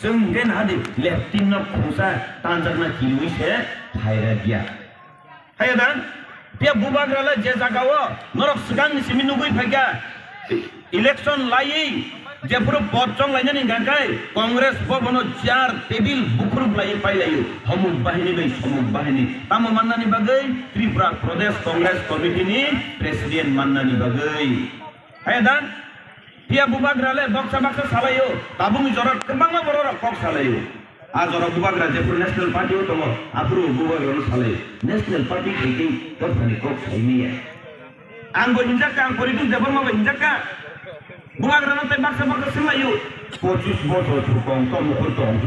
जों गेन हादि लेफ्टिन न खुसा तांजाकना किलुइसे फायरा दिया हाया दा बे बुबाग्राला जे जागावो नरक सिगां सिमिनुगुइ फायगा इलेक्शन लायै जेफोर पदजों लायनानै गांखाय कांग्रेस भवन चेयार टेबिल बुख्रुब लायै पाइलायो हमुक बाहिनी बै समुक बाहिनी ताम माननानि बागै त्रिपुरा प्रदेश कांग्रेस कमिटिनि प्रेसिडेंट माननानि बागै हाया दा पिया बुबाग्राले बक्सा बक्सा सालायो ताबुंनि जरा गोबां बर' कक सालायो आ जरा बुबाग्रा जेफोर नेशनल पार्टी दङ आफोर बुबाग्राल सालायो नेशनल पार्टी थैखै तफानि कक साइनिया आंबो हिंजाका आं परितु जेफोर माबा हिंजाका बुबाग्रा नाथाय बक्सा बक्सा सालायो 25 बছর सुकं तमुखर दं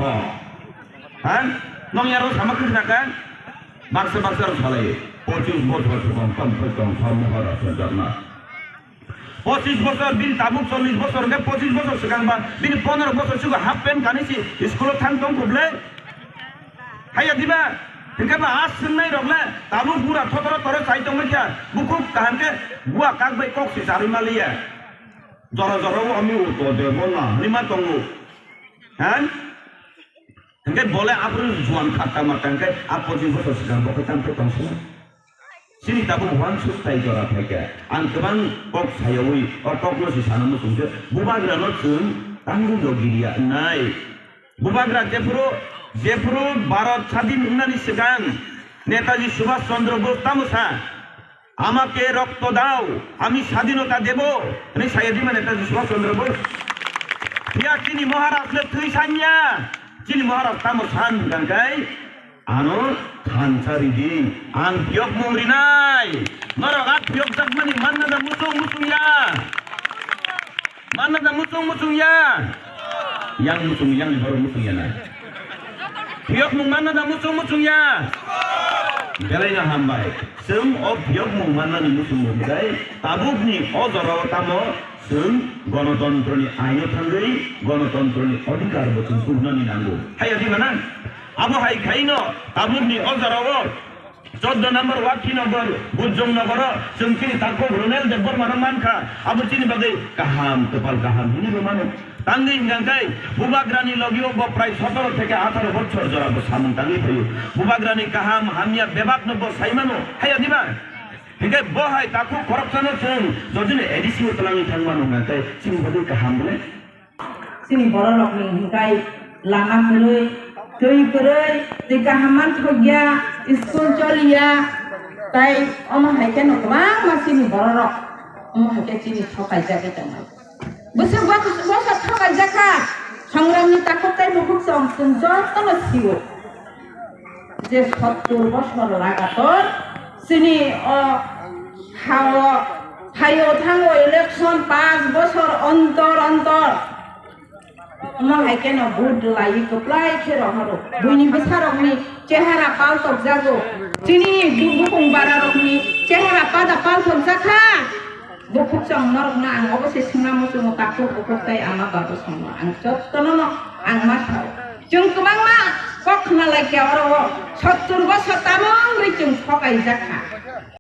हा नं यारो सामाखै नाका बक्सा बक्सा सालायो 25 बছর सुकं तमुखर दं तमुखर सजाना 25 বছর বিন তাবুক 40 বছর গে 25 বছর সিগাংবা বিন 15 বছর সিগো হাফ প্যান্ট কানিছি স্কুল থাংতং খুবলে হাইয়া দিবা হিংকাবা আস সিননাই রগলে তাবুক পুরা থতর তরে চাইতং মেখা বুকুক কাহানকে বুয়া কাকবাই ককসি সারিমালিয়া জরা জরা আমি উতো দেব না নিমা তংগু হ্যাঁ হিংকে বলে আপনি জোয়ান খাটা মাটাংকে আপ 25 বছর সিগাং বকে তামতে তংসি sini tabung wan sutai jora phaiga ang kebang kok sayawi or kok lo si sana musungje bubagra no chung tanggung logiria nai bubagra jepuro bharat স্বাধীন উন্নয়নের সিগাং নেতাজি সুভাষ চন্দ্র বোস তামসা আমাকে রক্ত দাও আমি স্বাধীনতা দেব মানে সাইদি মানে নেতাজি সুভাষ চন্দ্র বোস ইয়া চিনি মহারাজ লে থুই সানিয়া চিনি মহারাজ তামসান গাঙ্গাই ano kancari di ang piok mungrinai naragat piok sakmani mana da musung ya mana da musung ya yang baru musung ya na piok mung mana da musung ya belainya hambai sem o piok mung mana ni musung gai tabuk ni ojoro tamo sem গণতন্ত্র ni aino thangai গণতন্ত্র ni অধিকার বচন পূর্ণনি নাঙ্গো high আদি মানা আবো high খাইনো তাবুনি অজরাও 14 নম্বর ওয়াকি নম্বর বুজং নগর সংকি তাকো রুনেল দেবর মানমানখা আবো চিনি বাগে কাহাম তপাল কাহাম হিনি রমানো তাঙ্গি গাঙ্গাই বুবাগ্রানি লগিও ব প্রায় 17 থেকে 18 বছর জরাবো সামন তাঙ্গি থইও বুবাগ্রানি কাহাম হামিয়া বেবাক নব সাইমানো হাইয়া দিবা হিগে বহাই তাকো করাপশন চং যদিনে এডিসি তলাঙ্গি থাংমানো গাঙ্গাই চিনি বাগে কাহাম বলে চিনি বড় রকম হিগাই লামা করে tui kerai tika haman thogya school choliya tai oma haike no bang masini borok oma haike chini thokai jake tama busa thokai jaka সংগ্রামী তাকতাই মুখুক সংসন যতন সিও যে 70 বছর লাগাতর চিনি হাও হাইও থাঙ্গো ইলেকশন 5 বছর অন্তর Emang haike no bud lai keplai kero haro buni besar rokni cehara pal tok jago cini bukung bara rokni cehara pada pal tok jaka bukuk sang norok na ang obose singa musu takku bukuk tai ama babu sama ang cottono no ang masau jung kemang ma kok na lai ke oro 70 বছর tamong ri jung thokai jaka